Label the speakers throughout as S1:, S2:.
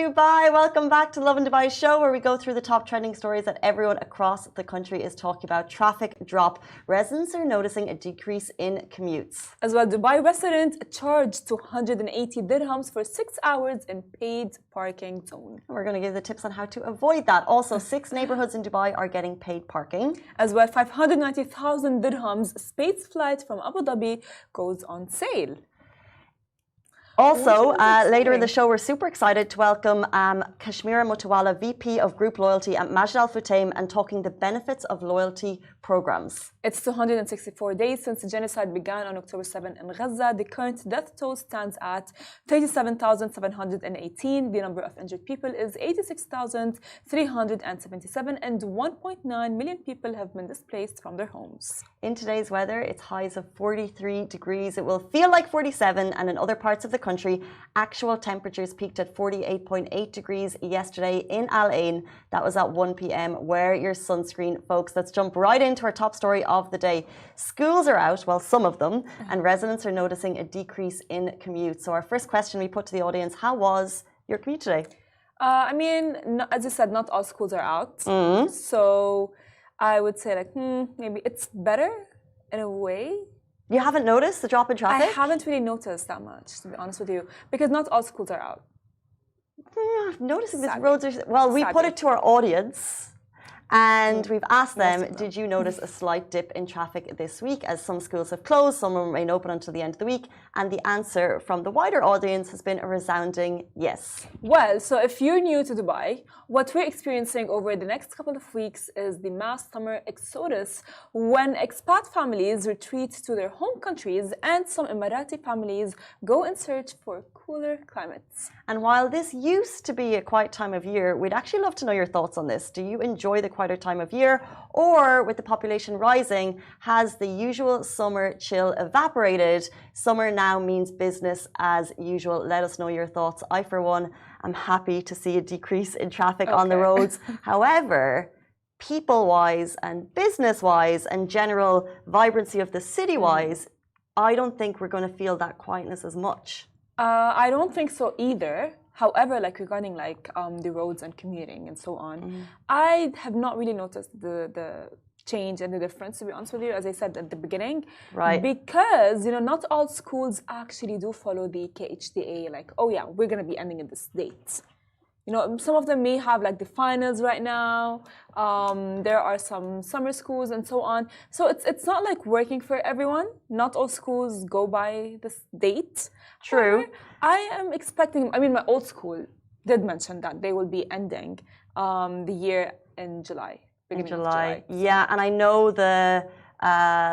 S1: Dubai. Welcome back to Lovin Dubai show, where we go through the top trending stories that everyone across the country is talking about. Traffic drop. Residents are noticing a decrease in commutes.
S2: As well, Dubai residents charged 280 dirhams for 6 hours in paid parking zone.
S1: We're going to give the tips on how to avoid that. Also, 6 neighborhoods in Dubai are getting paid parking.
S2: As well, 590,000 dirhams space flight from Abu Dhabi goes on sale.
S1: Also, later in the show, we're super excited to welcome Kashmira Mutawalla, VP of Group Loyalty at Majid Al Futtaim, and talking the benefits of loyalty programs.
S2: It's 264 days since the genocide began on October 7 in Gaza. The current death toll stands at 37,718. The number of injured people is 86,377, and 1.9 million people have been displaced from their homes.
S1: In today's weather, it's highs of 43 degrees. It will feel like 47, and in other parts of the country, actual temperatures peaked at 48.8 degrees yesterday in Al Ain. That was at 1 p.m. Wear your sunscreen, folks. Let's jump right into our top story of the day. Schools are out, well, some of them, and residents are noticing a decrease in commute. So our first question we put to the audience: how was your commute today?
S2: I mean, as I said, not all schools are out. So I would say, like, maybe it's better in a way.
S1: You haven't noticed the drop in traffic?
S2: I haven't really noticed that much, to be honest with you, because not all schools are out.
S1: Noticing the roads are... Well, we put it to our audience, and we've asked them, did you notice a slight dip in traffic this week, as some schools have closed, some remain open until the end of the week? And the answer from the wider audience has been a resounding yes.
S2: Well, so if you're new to Dubai, what we're experiencing over the next couple of weeks is the mass summer exodus, when expat families retreat to their home countries and some Emirati families go in search for cooler climates.
S1: And while this used to be a quiet time of year, we'd actually love to know your thoughts on this. Do you enjoy the quieter time of year, or with the population rising, has the usual summer chill evaporated? Summer now means business as usual. Let us know your thoughts. I, for one, am happy to see a decrease in traffic on the roads. However, people-wise and business-wise and general vibrancy of the city-wise, I don't think we're going to feel that quietness as much.
S2: I don't think so either. However, like regarding like the roads and commuting and so on, I have not really noticed the change and the difference, to be honest with you, as I said at the beginning.
S1: Right.
S2: Because, you know, not all schools actually do follow the KHDA, like, oh yeah, we're going to be ending at this date. You know, some of them may have like the finals right now. There are some summer schools and so on. So it's not like working for everyone. Not all schools go by this date.
S1: True.
S2: However, I am expecting, I mean, my old school did mention that they will be ending the year in July.
S1: In July. Yeah, and I know the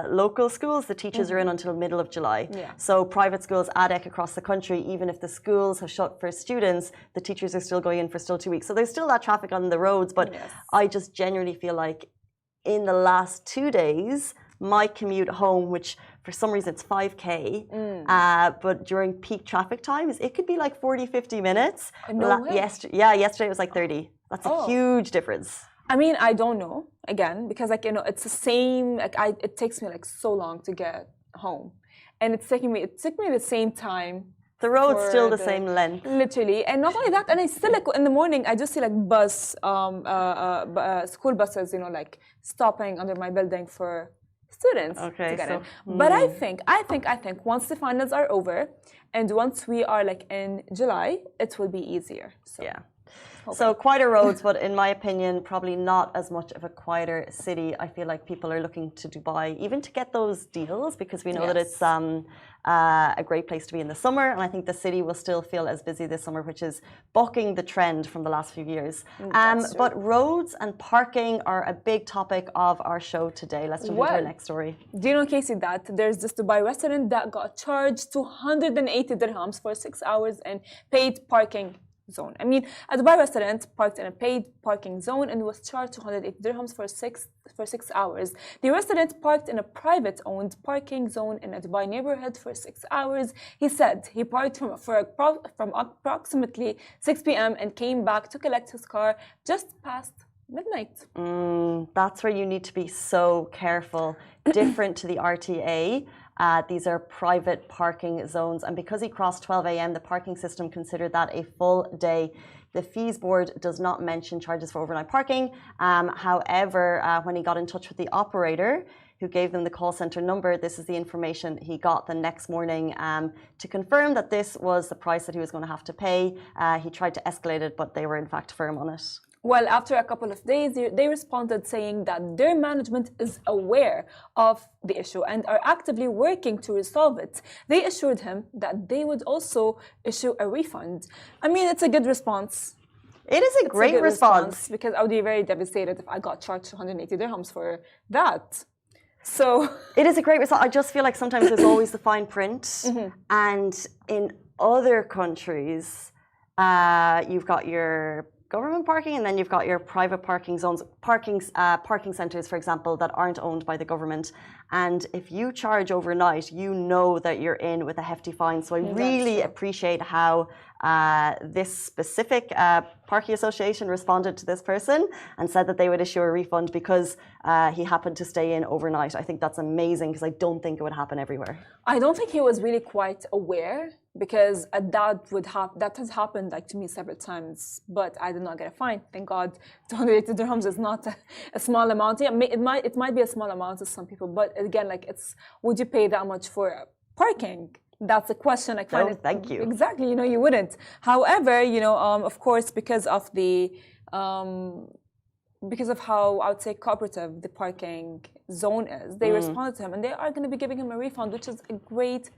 S1: local schools, the teachers are in until middle of July.
S2: Yeah.
S1: So private schools, ADEC across the country, even if the schools have shut for students, the teachers are still going in for still 2 weeks. So there's still that traffic on the roads, but I just genuinely feel like in the last 2 days, my commute home, which for some reason it's 5K, but during peak traffic times, it could be like 40, 50 minutes.
S2: No way.
S1: Yesterday it was like 30. That's a huge difference.
S2: I mean, I don't know, again, because like, you know, it's the same, like it takes me like so long to get home. And it took me the same time.
S1: The road's still the same length.
S2: Literally. And not only that, and I still like in the morning, I just see like school buses, you know, like stopping under my building for students to get in. But I think once the finals are over and once we are like in July, it will be easier. So.
S1: Yeah. Okay. So quieter roads, but in my opinion, probably not as much of a quieter city. I feel like people are looking to Dubai, even to get those deals, because we know that it's a great place to be in the summer. And I think the city will still feel as busy this summer, which is bucking the trend from the last few years. But roads and parking are a big topic of our show today. Let's jump into our next story.
S2: Do you know, Casey, that there's this Dubai resident that got charged 280 dirhams for 6 hours in paid parking zone. I mean, a Dubai resident parked in a paid parking zone and was charged 280 dirhams for 6 hours. The resident parked in a private-owned parking zone in a Dubai neighborhood for 6 hours. He said he parked from approximately 6 p.m. and came back to collect his car just past midnight.
S1: That's where you need to be so careful. Different to the RTA. These are private parking zones, and because he crossed 12 a.m., the parking system considered that a full day. The fees board does not mention charges for overnight parking. However, when he got in touch with the operator, who gave them the call center number, this is the information he got the next morning to confirm that this was the price that he was going to have to pay. He tried to escalate it, but they were in fact firm on it.
S2: Well, after a couple of days, they responded saying that their management is aware of the issue and are actively working to resolve it. They assured him that they would also issue a refund. I mean, it's a good response.
S1: It is a great response.
S2: Because I would be very devastated if I got charged 180 dirhams for that. So
S1: it is a great response. I just feel like sometimes there's always the fine print. And in other countries, you've got your government parking, and then you've got your private parking zones, parking centers, for example, that aren't owned by the government. And if you charge overnight, you know that you're in with a hefty fine. So I really appreciate how this specific parking association responded to this person and said that they would issue a refund because he happened to stay in overnight. I think that's amazing because I don't think it would happen everywhere. I
S2: don't think he was really quite aware, because that has happened like to me several times, but I did not get a fine. Thank God. 280 dirhams is not a small amount. Yeah, it might be a small amount to some people, but again, like would you pay that much for parking? That's a question. Like,
S1: no, thank you.
S2: Exactly. You know, you wouldn't. However, you know, of course, because of how I would say cooperative the parking zone is, they responded to him, and they are going to be giving him a refund, which is a great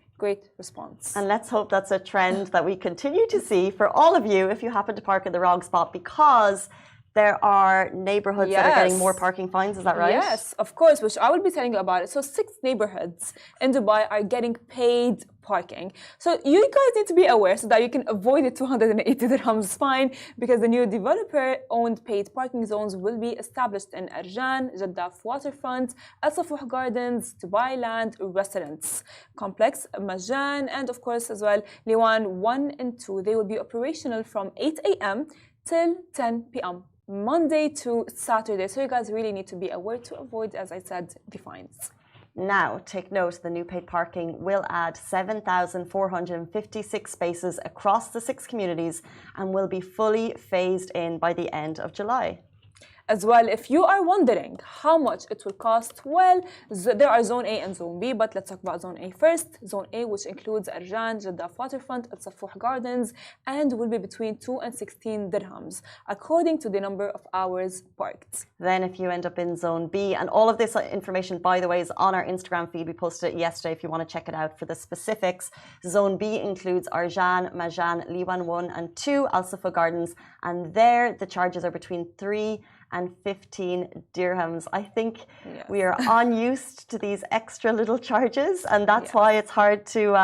S2: response.
S1: And let's hope that's a trend that we continue to see for all of you if you happen to park in the wrong spot, because there are neighborhoods that are getting more parking fines. Is that right?
S2: Yes, of course, which I will be telling you about it. So 6 neighborhoods in Dubai are getting paid parking. So you guys need to be aware so that you can avoid the 280 dirhams fine, because the new developer-owned paid parking zones will be established in Arjan, Jeddah Waterfront, Al Safuh Gardens, Dubai Land, Residnts Complex, Majan, and of course as well Liwan 1 and 2. They will be operational from 8 a.m. till 10 p.m. Monday to Saturday. So you guys really need to be aware to avoid, as I said, the fines.
S1: Now, take note, the new paid parking will add 7,456 spaces across the 6 communities and will be fully phased in by the end of July.
S2: As well, if you are wondering how much it will cost, well, there are Zone A and Zone B, but let's talk about Zone A first. Zone A, which includes Arjan, Jeddah Waterfront, Al Safuh Gardens, and will be between 2 and 16 dirhams, according to the number of hours parked.
S1: Then if you end up in Zone B, and all of this information, by the way, is on our Instagram feed. We posted it yesterday if you want to check it out for the specifics. Zone B includes Arjan, Majan, Liwan 1 and 2, Al Safuh Gardens, and there the charges are between 3 and 15 dirhams. I think we are unused to these extra little charges, and that's why it's hard to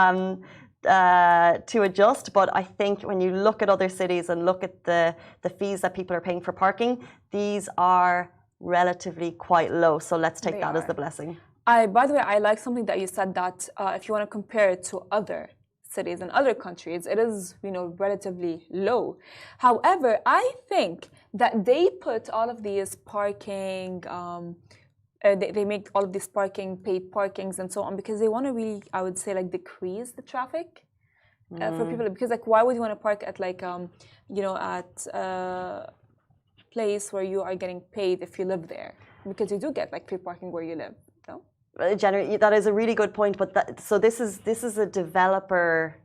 S1: adjust. But I think when you look at other cities and look at the fees that people are paying for parking, these are relatively quite low. So let's take that as the blessing.
S2: By the way, I like something that you said that if you want to compare it to other cities and other countries, it is, relatively low. However, I think that they put all of these parking, they make all of these paid parkings and so on because they want to really, I would say, like decrease the traffic for people. Because like, why would you want to park at like, at a place where you are getting paid if you live there? Because you do get like free parking where you live. No?
S1: Generally, that is a really good point. But so this is a developer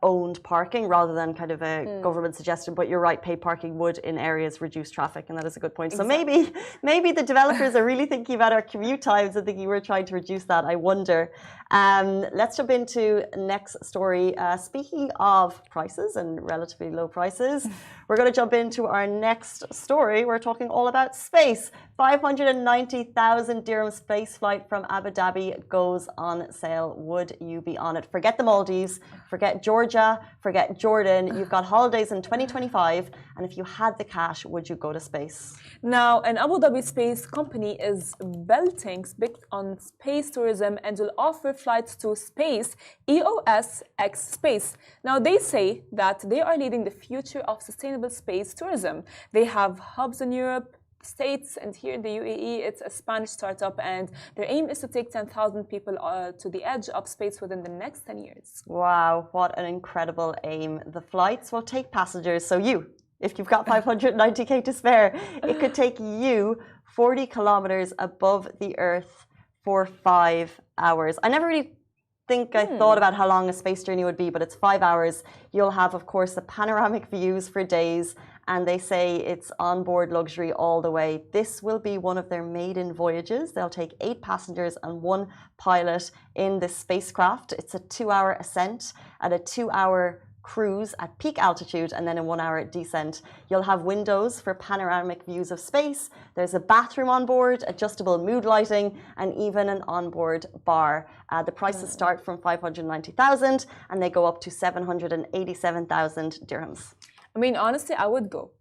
S1: owned parking rather than kind of a government suggestion. But you're right, paid parking would in areas reduce traffic, and that is a good point.
S2: Exactly.
S1: So maybe the developers are really thinking about our commute times and thinking we're trying to reduce that. I wonder. Let's jump into next story. Speaking of prices and relatively low prices, we're going to jump into our next story. We're talking all about space. 590,000 dirham space flight from Abu Dhabi goes on sale. Would you be on it? Forget the Maldives, forget Georgia, forget Jordan. You've got holidays in 2025, and if you had the cash, would you go to space?
S2: Now, an Abu Dhabi space company is belting on space tourism and will offer flights to space, EOS X Space. Now, they say that they are leading the future of sustainable space tourism. They have hubs in Europe, States, and here in the UAE. It's a Spanish startup, and their aim is to take 10,000 people to the edge of space within the next 10 years.
S1: Wow, what an incredible aim. The flights will take passengers, so if you've got 590k to spare, it could take you 40 kilometers above the Earth for 5 hours. I never really think I thought about how long a space journey would be, but it's 5 hours. You'll have, of course, the panoramic views for days, and they say it's onboard luxury all the way. This will be one of their maiden voyages. They'll take 8 passengers and 1 pilot in this spacecraft. It's a 2-hour ascent and a 2-hour cruise at peak altitude, and then a 1-hour descent. You'll have windows for panoramic views of space. There's a bathroom on board, adjustable mood lighting, and even an onboard bar. The prices start from 590,000 and they go up to 787,000 dirhams.
S2: I mean, honestly, I would go.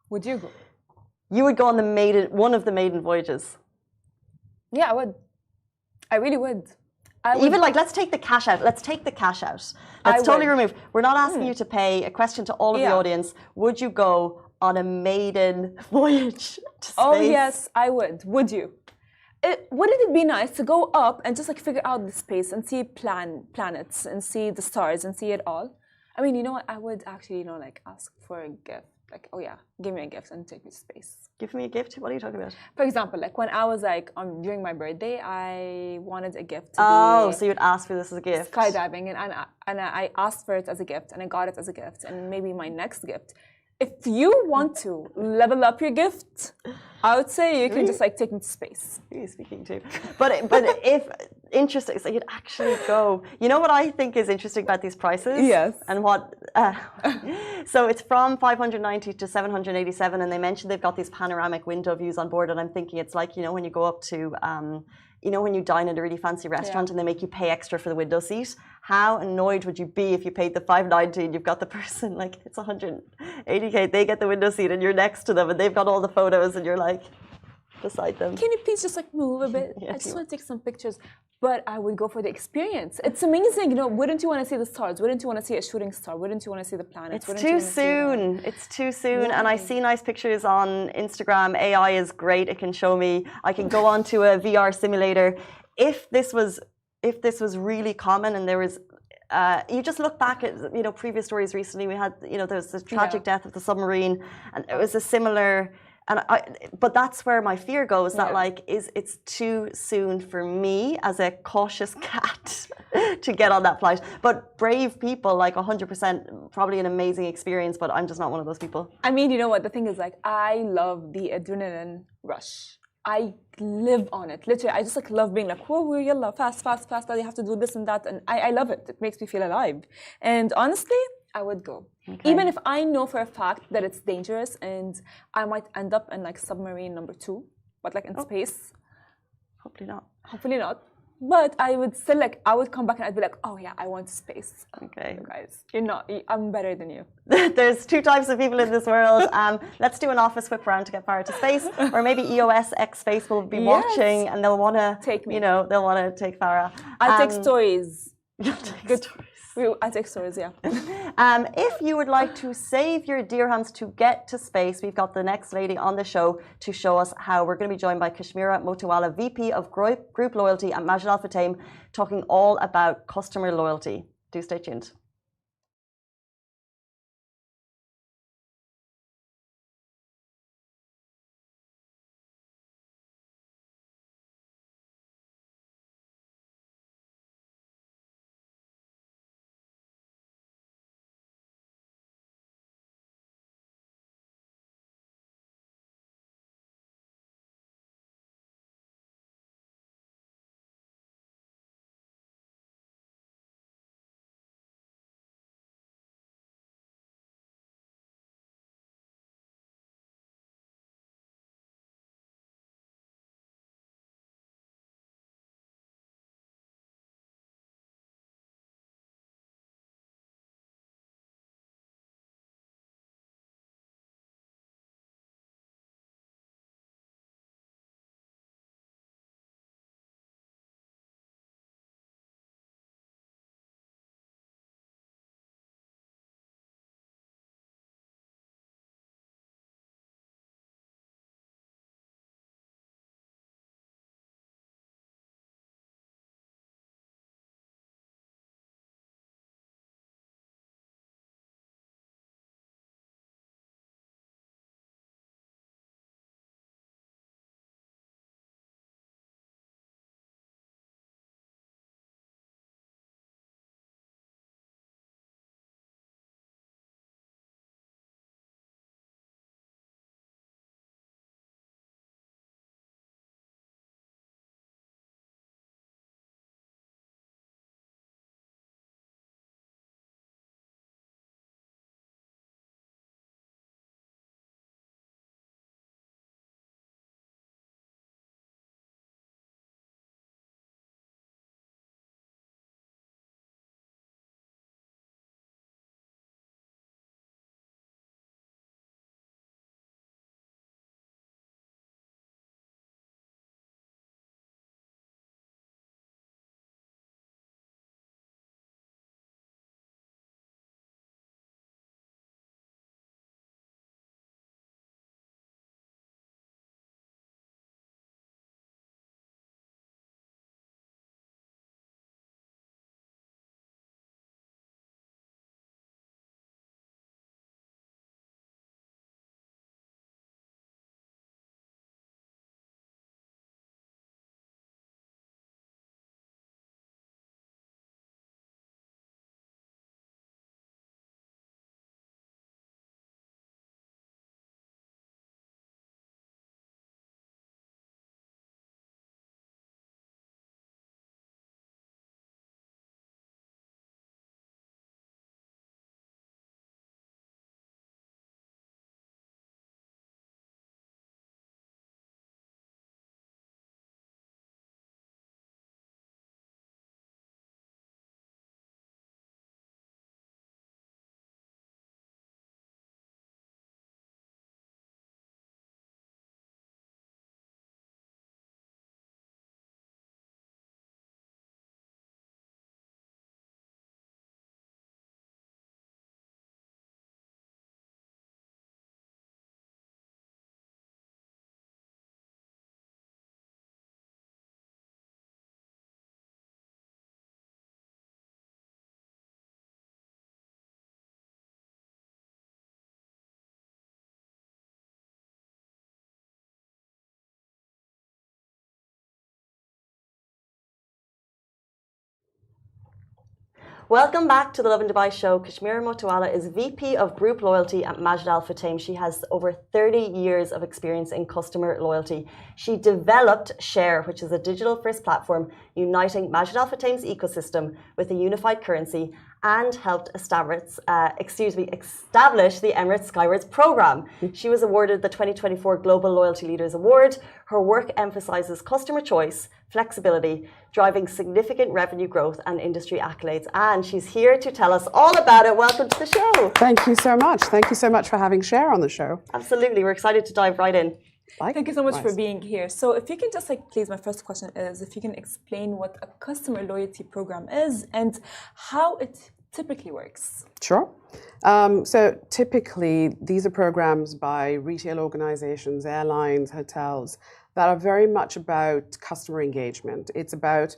S2: Would you go?
S1: You would go on one of the maiden voyages.
S2: Yeah, I would. I really would.
S1: Even like, let's take the cash out. Let's totally remove. We're not asking you to pay. A question to all of the audience. Would you go on a maiden voyage to space?
S2: Oh, yes, I would. Would you? Wouldn't it be nice to go up and just like figure out the space and see planets and see the stars and see it all? I mean, you know what? I would actually, like ask for a gift. Like, oh yeah, give me a gift and take me to space.
S1: Give me a gift? What are you talking about?
S2: For example, like when I was like during my birthday, I wanted a gift to
S1: be so you'd ask for this as a gift?
S2: Skydiving, and I asked for it as a gift, and I got it as a gift, and maybe my next gift. If you want to level up your gift, I would say you can just like take me to space.
S1: Who are you speaking to? But if interesting, so you'd actually go. You know what I think is interesting about these prices?
S2: Yes.
S1: And what? So it's from 590 to 787, and they mentioned they've got these panoramic window views on board. And I'm thinking it's like when you go up to. When you dine at a really fancy restaurant and they make you pay extra for the window seat, how annoyed would you be if you paid the 590 and you've got the person, like, it's 180k, they get the window seat and you're next to them and they've got all the photos and you're like beside them.
S2: Can you please just like move a bit? I just want to take some pictures. But I would go for the experience. It's amazing, wouldn't you want to see the stars? Wouldn't you want to see a shooting star? Wouldn't you want to see the planets?
S1: It's too soon. It's too soon. And I see nice pictures on Instagram. AI is great. It can show me. I can go onto a VR simulator. If this was really common and there was you just look back at previous stories recently. We had there was the tragic death of the submarine, and it was a similar. But that's where my fear goes. That it's too soon for me as a cautious cat to get on that flight. But brave people, like 100%, probably an amazing experience. But I'm just not one of those people.
S2: I mean, you know what? The thing is, like, I love the adrenaline rush. I live on it. Literally, I just like love being like, whoa, yalla, fast. You have to do this and that, and I love it. It makes me feel alive. And honestly, I would go. Okay. Even if I know for a fact that it's dangerous and I might end up in like submarine number 2, but like in space.
S1: Hopefully not.
S2: Hopefully not. But I would still like, I would come back and I'd be like, oh yeah, I want space.
S1: Okay.
S2: You guys, you're not, I'm better than you.
S1: There's two types of people in this world. Let's do an office whip round to get Farah to space, or maybe EOS X Space will be watching and they'll want to
S2: Take me.
S1: You know, they'll want to take Farah.
S2: I take stories.
S1: Good stories.
S2: I take stories, yeah.
S1: If you would like to save your dirhams to get to space, we've got the next lady on the show to show us how. We're going to be joined by Kashmira Motowala, VP of Group Loyalty at Majid Al Futtaim, talking all about customer loyalty. Do stay tuned. Welcome back to the Lovin Dubai show. Kashmira Motowala is VP of Group Loyalty at Majid Al Futtaim. She has over 30 years of experience in customer loyalty. She developed Share, which is a digital first platform uniting Majid Al Futtaim's ecosystem with a unified currency and helped establish the Emirates Skywards program. She was awarded the 2024 Global Loyalty Leaders Award. Her work emphasizes customer choice, flexibility, driving significant revenue growth and industry accolades. And she's here to tell us all about it. Welcome to the show.
S3: Thank you so much. Thank you so much for having Cher on the show.
S1: Absolutely. We're excited to dive right in.
S2: Thank you so much for being here. So if you can just please, my first question is if you can explain what a customer loyalty program is and how it typically works.
S3: Sure. So typically, these are programs by retail organizations, airlines, hotels that are very much about customer engagement. It's about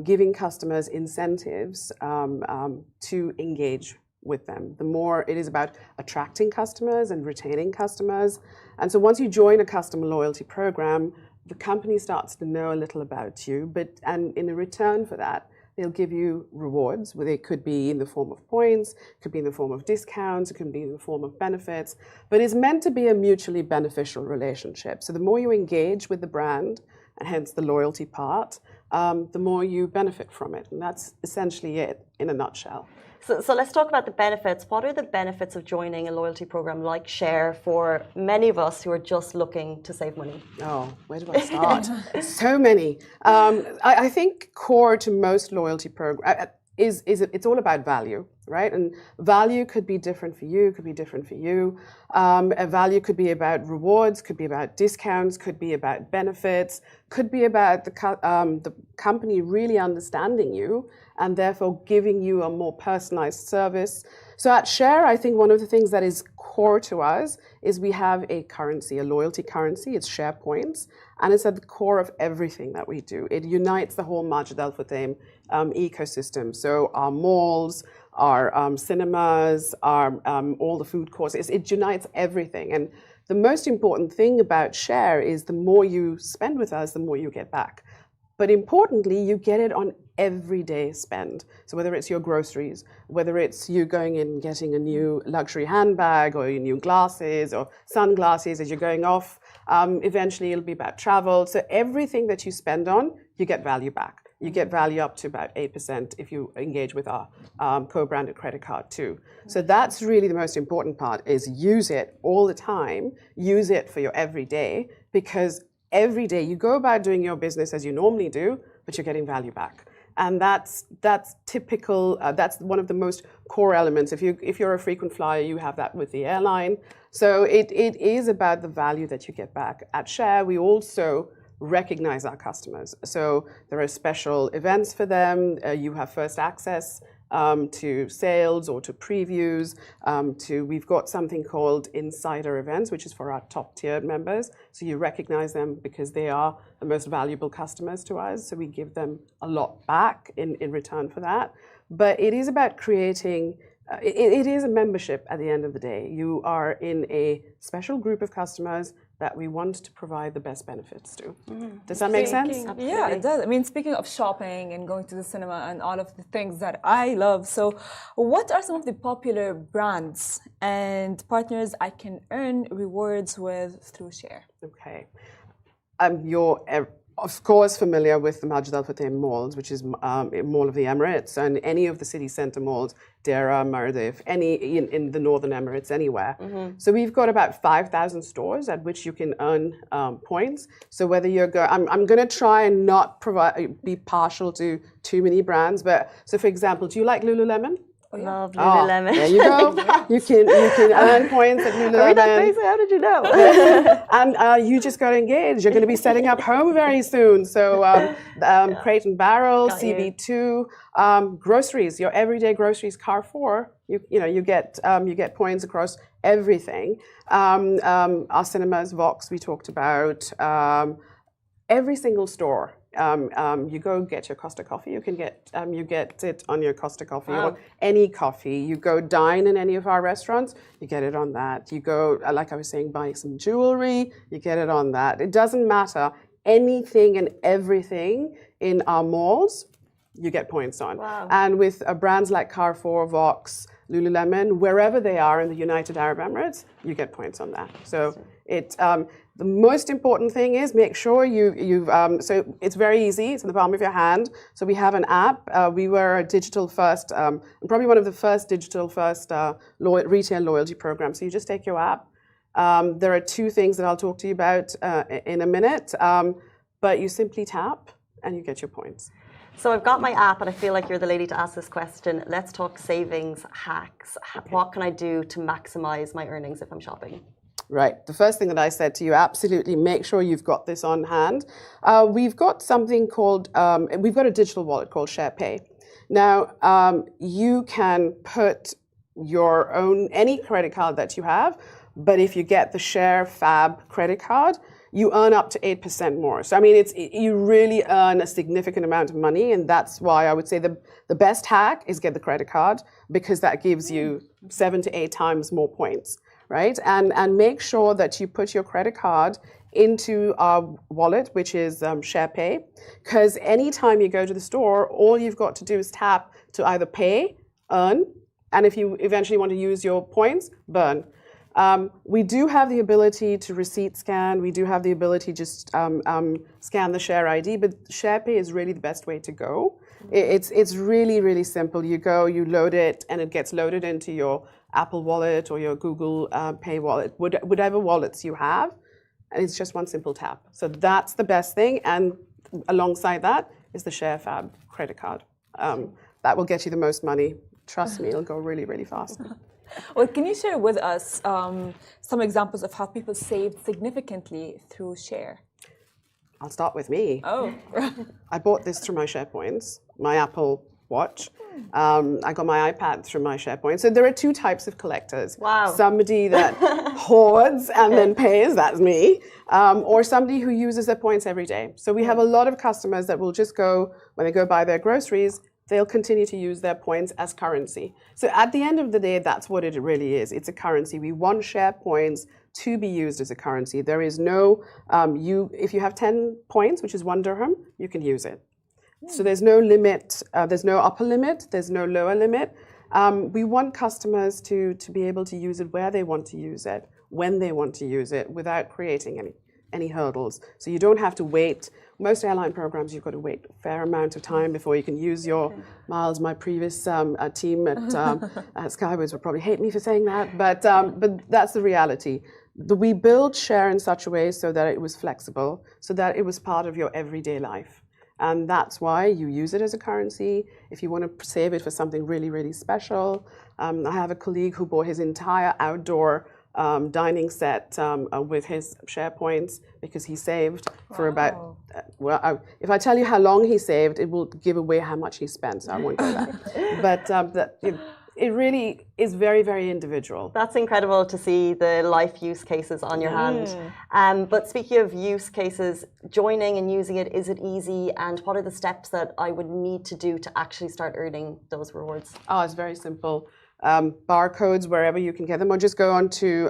S3: giving customers incentives to engage with them. The more it is about attracting customers and retaining customers. And so once you join a customer loyalty program, the company starts to know a little about you, and in return for that, they'll give you rewards, where they could be in the form of points, could be in the form of discounts, it can be in the form of benefits, but it's meant to be a mutually beneficial relationship. So the more you engage with the brand, and hence the loyalty part, the more you benefit from it. And that's essentially it in a nutshell.
S1: So let's talk about the benefits. What are the benefits of joining a loyalty program like Cher for many of us who are just looking to save money?
S3: Oh, where do I start? So many. I think core to most loyalty programs is it's all about value, right? And value could be different for you, could be different for you. A value could be about rewards, could be about discounts, could be about benefits, could be about the company really understanding you and therefore giving you a more personalized service. So at Cher, I think one of the things that is core to us is we have a currency, a loyalty currency. It's Cher points, and it's at the core of everything that we do. It unites the whole Majid Al Futtaim ecosystem. So our malls, our cinemas, our all the food courts. It unites everything. And the most important thing about Cher is the more you spend with us, the more you get back. But importantly, you get it on everyday spend. So whether it's your groceries, whether it's you going in and getting a new luxury handbag or your new glasses or sunglasses as you're going off, eventually it'll be about travel. So everything that you spend on, you get value back. You get value up to about 8% if you engage with our co-branded credit card too. So that's really the most important part, is use it all the time, use it for your everyday, because every day you go about doing your business as you normally do, but you're getting value back. And that's typical, that's one of the most core elements. If you're a frequent flyer, you have that with the airline. So it is about the value that you get back. At Cher, we also recognize our customers. So there are special events for them. You have first access to sales or to previews. We've got something called insider events, which is for our top tier members. So you recognize them because they are the most valuable customers to us. So we give them a lot back in return for that. But it is about creating, it is a membership at the end of the day. You are in a special group of customers that we want to provide the best benefits to. Does that make sense?
S2: Absolutely. Yeah, it does. I mean, speaking of shopping and going to the cinema and all of the things that I love, so what are some of the popular brands and partners I can earn rewards with through Cher?
S3: Okay. You're, of course, familiar with the Majid Al Futtaim malls, which is Mall of the Emirates, and any of the city centre malls, Deira, Mardif, any in the Northern Emirates, anywhere. So we've got about 5,000 stores at which you can earn points. So whether you're I'm going to try and not be partial to too many brands, but so for example, do you like Lululemon?
S1: Love Lululemon.
S3: There you go. you can earn points at Lululemon.
S1: Are we that crazy? How did you know?
S3: And you just got engaged. You're going to be setting up home very soon. So Crate and Barrel, CB2, groceries, your everyday groceries, Carrefour. You get points across everything. Our cinemas, Vox, we talked about. Every single store. You go get your Costa coffee. You get it on your Costa coffee or any coffee. You go dine in any of our restaurants. You get it on that. You go, like I was saying, buy some jewelry. You get it on that. It doesn't matter. Anything and everything in our malls, you get points on.
S1: Wow.
S3: And with brands like Carrefour, Vox, Lululemon, wherever they are in the United Arab Emirates, you get points on that. So The most important thing is make sure so it's very easy. It's in the palm of your hand. So we have an app. We were a digital first, probably one of the first digital first retail loyalty programs. So you just take your app. There are two things that I'll talk to you about in a minute, but you simply tap and you get your points.
S1: So I've got my app, and I feel like you're the lady to ask this question. Let's talk savings hacks. Okay. What can I do to maximize my earnings if I'm shopping?
S3: Right. The first thing that I said to you, absolutely make sure you've got this on hand. We've got something called, we've got a digital wallet called SharePay. Now, you can put your own, any credit card that you have, but if you get the ShareFab credit card, you earn up to 8% more. So, I mean, you really earn a significant amount of money, and that's why I would say the best hack is get the credit card, because that gives you 7 to 8 times more points, right? And make sure that you put your credit card into our wallet, which is SharePay, because anytime you go to the store, all you've got to do is tap to either pay, earn, and if you eventually want to use your points, burn. We do have the ability to receipt scan. We do have the ability to just scan the Share ID, but SharePay is really the best way to go. It's really, really simple. You go, you load it, and it gets loaded into your Apple Wallet or your Google Pay wallet, whatever wallets you have, and it's just one simple tap. So that's the best thing, and alongside that is the ShareFab credit card. That will get you the most money. Trust me, it'll go really, really fast.
S2: Well, can you share with us some examples of how people saved significantly through Share?
S3: I'll start with me.
S2: Oh.
S3: I bought this through my SharePoints, my Apple Watch. I got my iPad through my SharePoint. So there are two types of collectors.
S1: Wow.
S3: Somebody that hoards and then pays, that's me, or somebody who uses their points every day. So we have a lot of customers that will just go, when they go buy their groceries, they'll continue to use their points as currency. So at the end of the day, that's what it really is. It's a currency. We want Share points to be used as a currency. There is no, if you have 10 points, which is 1 dirham, you can use it. So there's no limit, there's no upper limit, there's no lower limit. We want customers to be able to use it where they want to use it, when they want to use it, without creating any hurdles. So you don't have to wait. Most airline programs, you've got to wait a fair amount of time before you can use your miles. My previous team at Skywards would probably hate me for saying that, but that's the reality. We built Share in such a way so that it was flexible, so that it was part of your everyday life. And that's why you use it as a currency. If you want to save it for something really, really special. I have a colleague who bought his entire outdoor dining set with his Share points because he saved for about, if I tell you how long he saved, it will give away how much he spent, so I won't go there. But it really is very, very individual.
S1: That's incredible to see the life use cases on your hand. But speaking of use cases, joining and using it, is it easy? And what are the steps that I would need to do to actually start earning those rewards?
S3: Oh, it's very simple. Barcodes wherever you can get them, or just go onto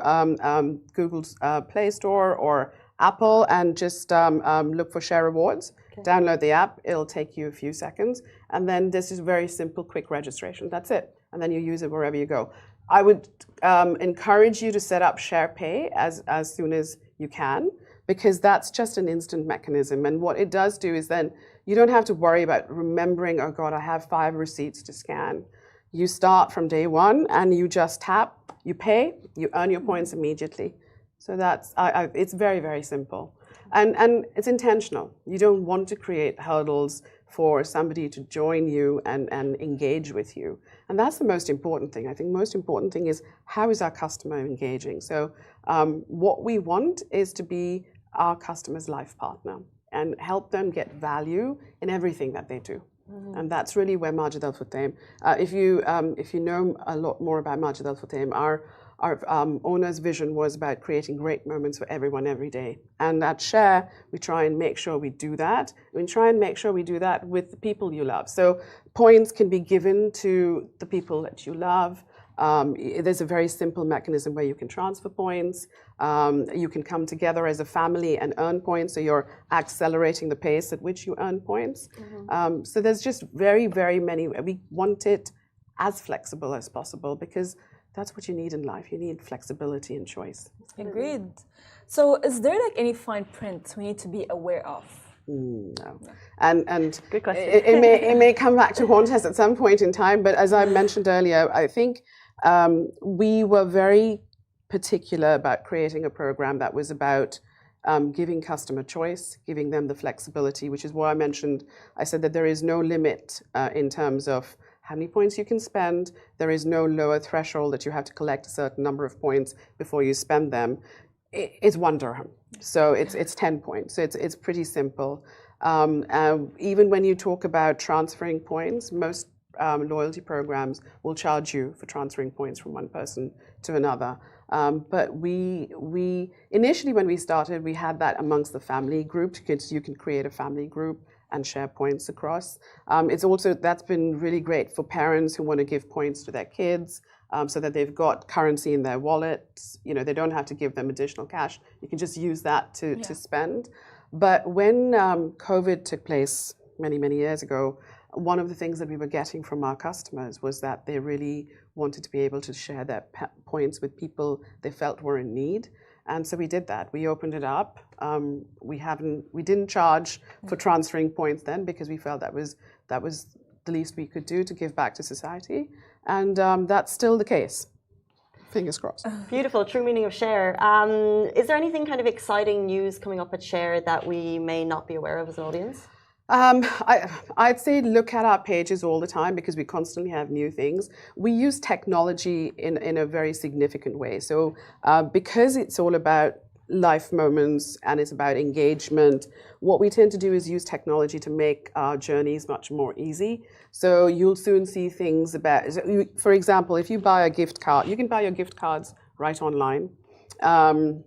S3: Google's Play Store or Apple and just look for Share Rewards. Okay. Download the app. It'll take you a few seconds, and then this is very simple, quick registration. That's it, and then you use it wherever you go. I would encourage you to set up SharePay as soon as you can, because that's just an instant mechanism. And what it does do is then you don't have to worry about remembering, oh God, I have 5 receipts to scan. You start from day one and you just tap, you pay, you earn your points immediately. So that's, it's very, very simple. And it's intentional. You don't want to create hurdles for somebody to join you and engage with you. And that's the most important thing. I think the most important thing is, how is our customer engaging? So what we want is to be our customer's life partner and help them get value in everything that they do. And that's really where Majid Al Futtaim, if you know a lot more about Majid Al Futtaim, our owner's vision was about creating great moments for everyone every day. And at Share, we try and make sure we do that. We try and make sure we do that with the people you love. So points can be given to the people that you love. There's a very simple mechanism where you can transfer points. You can come together as a family and earn points, so you're accelerating the pace at which you earn points. So there's just very, very many. We want it as flexible as possible because that's what you need in life. You need flexibility and choice.
S2: Agreed. So is there like any fine print we need to be aware of?
S3: No. And
S1: Good question.
S3: it may come back to haunt us at some point in time, but as I mentioned earlier, I think we were very particular about creating a program that was about giving customer choice, giving them the flexibility, which is why I mentioned, I said that there is no limit in terms of how many points you can spend. There is no lower threshold that you have to collect a certain number of points before you spend them. It's 1 dirham, so it's 10 points. So it's pretty simple. Even when you talk about transferring points, most loyalty programs will charge you for transferring points from one person to another. But we initially, when we started, we had that amongst the family group, because you can create a family group and share points across. That's been really great for parents who want to give points to their kids, so that they've got currency in their wallets. You know, they don't have to give them additional cash. You can just use that to spend. But when COVID took place many years ago, one of the things that we were getting from our customers was that they really wanted to be able to share their points with people they felt were in need. And so we did that. We opened it up. We didn't charge for transferring points then, because we felt that was the least we could do to give back to society. And that's still the case. Fingers crossed.
S1: Beautiful, true meaning of share. Is there anything kind of exciting news coming up at Share that we may not be aware of as an audience?
S3: I'd say look at our pages all the time, because we constantly have new things. We use technology in a very significant way. So because it's all about life moments and it's about engagement, what we tend to do is use technology to make our journeys much more easy. So you'll soon see things about, for example, if you buy a gift card, you can buy your gift cards right online. And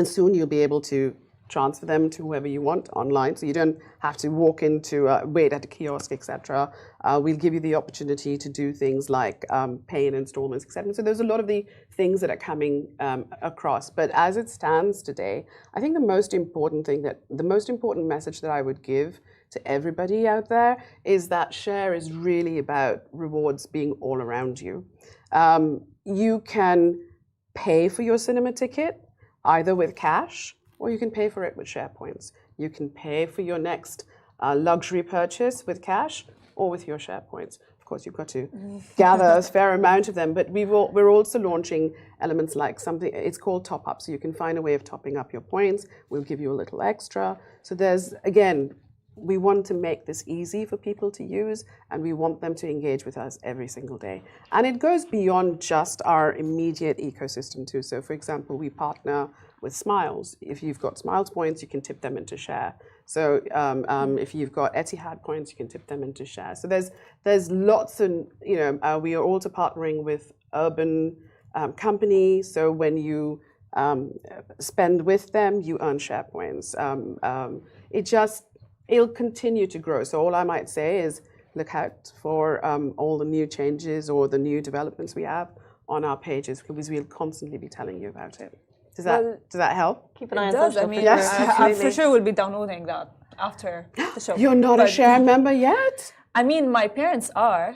S3: soon you'll be able to transfer them to whoever you want online, so you don't have to walk into wait at a kiosk, etc. We'll give you the opportunity to do things like pay in installments, etc. So there's a lot of the things that are coming across. But as it stands today, I think the most important message that I would give to everybody out there is that Share is really about rewards being all around you. You can pay for your cinema ticket either with cash, or you can pay for it with share points. You can pay for your next luxury purchase with cash or with your share points. Of course, you've got to gather a fair amount of them, but we're also launching elements like something, it's called top up. So you can find a way of topping up your points. We'll give you a little extra. So there's, again, we want to make this easy for people to use, and we want them to engage with us every single day. And it goes beyond just our immediate ecosystem too. So for example, we partner with Smiles. If you've got Smiles points, you can tip them into Share. So if you've got ElHadidy points, you can tip them into Share. So there's lots of, we are also partnering with Urban Company. So when you spend with them, you earn Share points. It'll continue to grow. So all I might say is look out for all the new changes or the new developments we have on our pages, because we'll constantly be telling you about it. Does that help?
S1: Keep an eye on
S2: does.
S1: social.
S2: I mean,
S3: Yes.
S2: I for sure will be downloading that after the show.
S3: You're not a Share member yet?
S2: I mean, my parents are,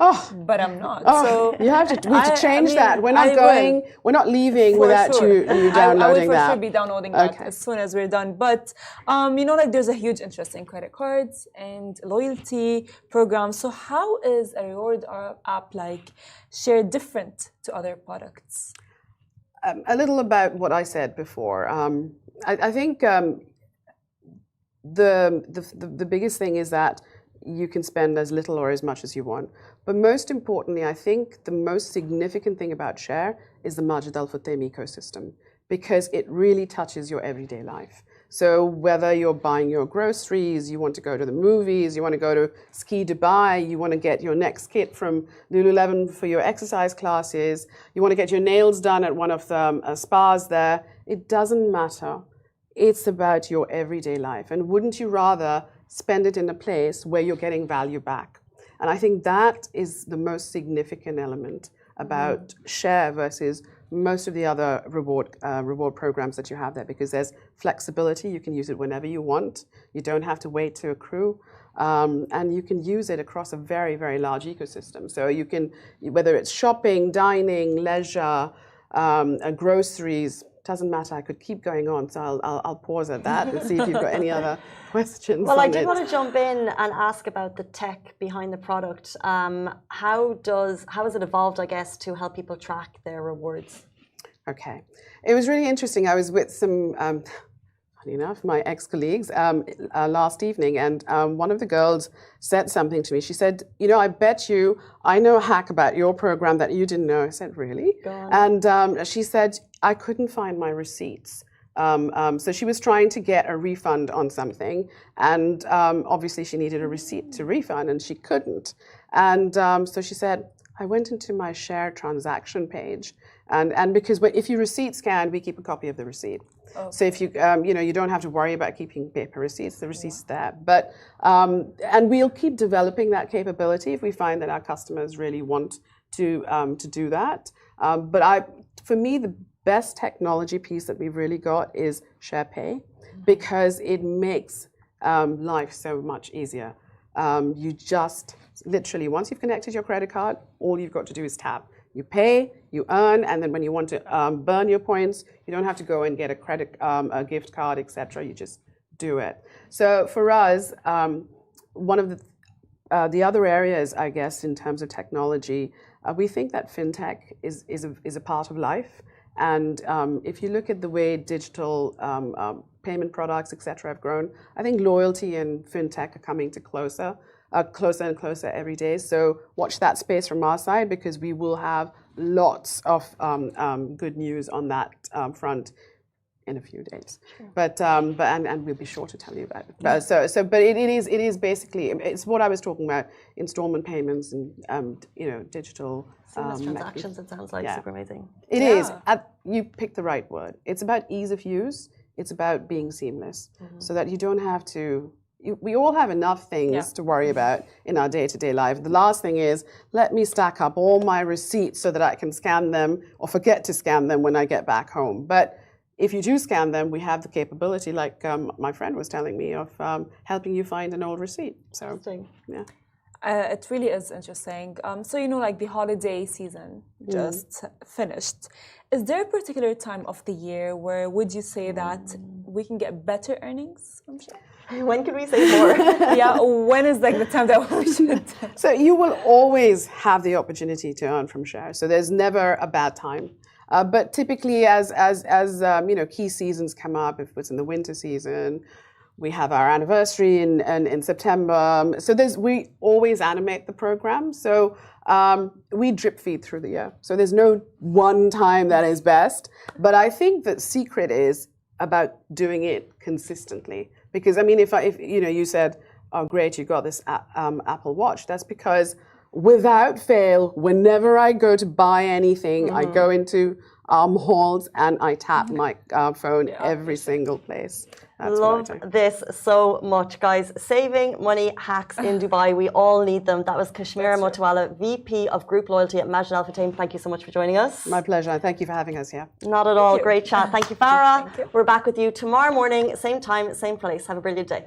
S2: but I'm not.
S3: Oh,
S2: So
S3: you have to change that. We're not we're not leaving
S2: For
S3: without
S2: sure.
S3: you downloading
S2: I will
S3: that.
S2: for sure be downloading that
S3: Okay.
S2: as soon as we're done. But there's a huge interest in credit cards and loyalty programs. So how is a reward app like Share different to other products?
S3: A little about what I said before. I think the biggest thing is that you can spend as little or as much as you want. But most importantly, I think the most significant thing about Share is the Majid Al Futtaim ecosystem, because it really touches your everyday life. So whether you're buying your groceries, you want to go to the movies, you want to go to Ski Dubai, you want to get your next kit from Lululemon for your exercise classes, you want to get your nails done at one of the spas there, it doesn't matter. It's about your everyday life. And wouldn't you rather spend it in a place where you're getting value back? And I think that is the most significant element about Share versus most of the other reward programs that you have there, because there's flexibility. You can use it whenever you want. You don't have to wait to accrue. and you can use it across a very, very large ecosystem. So you can, whether it's shopping, dining, leisure, groceries, doesn't matter. I could keep going on, so I'll pause at that and see if you've got any other questions.
S1: Well, I did want to jump in and ask about the tech behind the product. How has it evolved, I guess, to help people track their rewards?
S3: Okay, it was really interesting. I was with some, funny enough, my ex-colleagues last evening, and one of the girls said something to me. She said, "You know, I bet you I know a hack about your program that you didn't know." I said, "Really?" And she said, "I couldn't find my receipts." So she was trying to get a refund on something, and obviously she needed a receipt to refund, and she couldn't. And so she said, "I went into my share transaction page, and because if you receipt scan, we keep a copy of the receipt. Okay. So if you you don't have to worry about keeping paper receipts. The receipt's there. But and we'll keep developing that capability if we find that our customers really want to do that. But for me, the best technology piece that we've really got is SharePay, because it makes life so much easier. You just literally, once you've connected your credit card, all you've got to do is tap. You pay, you earn, and then when you want to burn your points, you don't have to go and get a gift card, etc. You just do it. So for us, one of the other areas, I guess, in terms of technology, we think that fintech is a part of life. And if you look at the way digital payment products, etc., have grown, I think loyalty and fintech are coming to closer and closer every day. So watch that space from our side, because we will have lots of good news on that front in a few days. Sure. But we'll be sure to tell you about it. Yeah. But it is basically, it's what I was talking about: installment payments and digital.
S1: Seamless transactions, it sounds like. Yeah. Super amazing.
S3: It is. You picked the right word. It's about ease of use. It's about being seamless, so that you don't have to. We all have enough things to worry about in our day-to-day life. The last thing is, let me stack up all my receipts so that I can scan them or forget to scan them when I get back home. But if you do scan them, we have the capability, like my friend was telling me, of helping you find an old receipt. So, yeah.
S2: It really is interesting. So, like the holiday season just finished. Is there a particular time of the year where would you say that we can get better earnings from Share?
S1: When can we say more?
S2: Yeah, when is like the time that we should?
S3: So you will always have the opportunity to earn from Share. So there's never a bad time. But typically, as key seasons come up, if it's in the winter season, we have our anniversary in September. So we always animate the program. So we drip feed through the year. So there's no one time that is best. But I think the secret is about doing it consistently. Because I mean, if you said, "Oh, great, you got this Apple Watch," that's because without fail, whenever I go to buy anything, I go into malls and I tap my phone every single place. That's
S1: Love this so much, guys. Saving money hacks in Dubai. We all need them. That was Kashmira Motawala, VP of Group Loyalty at Majid Al Futtaim. Thank you so much for joining us.
S3: My pleasure. Thank you for having us here.
S1: Not at all. Great chat. Thank you, Farah. Thank you. We're back with you tomorrow morning, same time, same place. Have a brilliant day.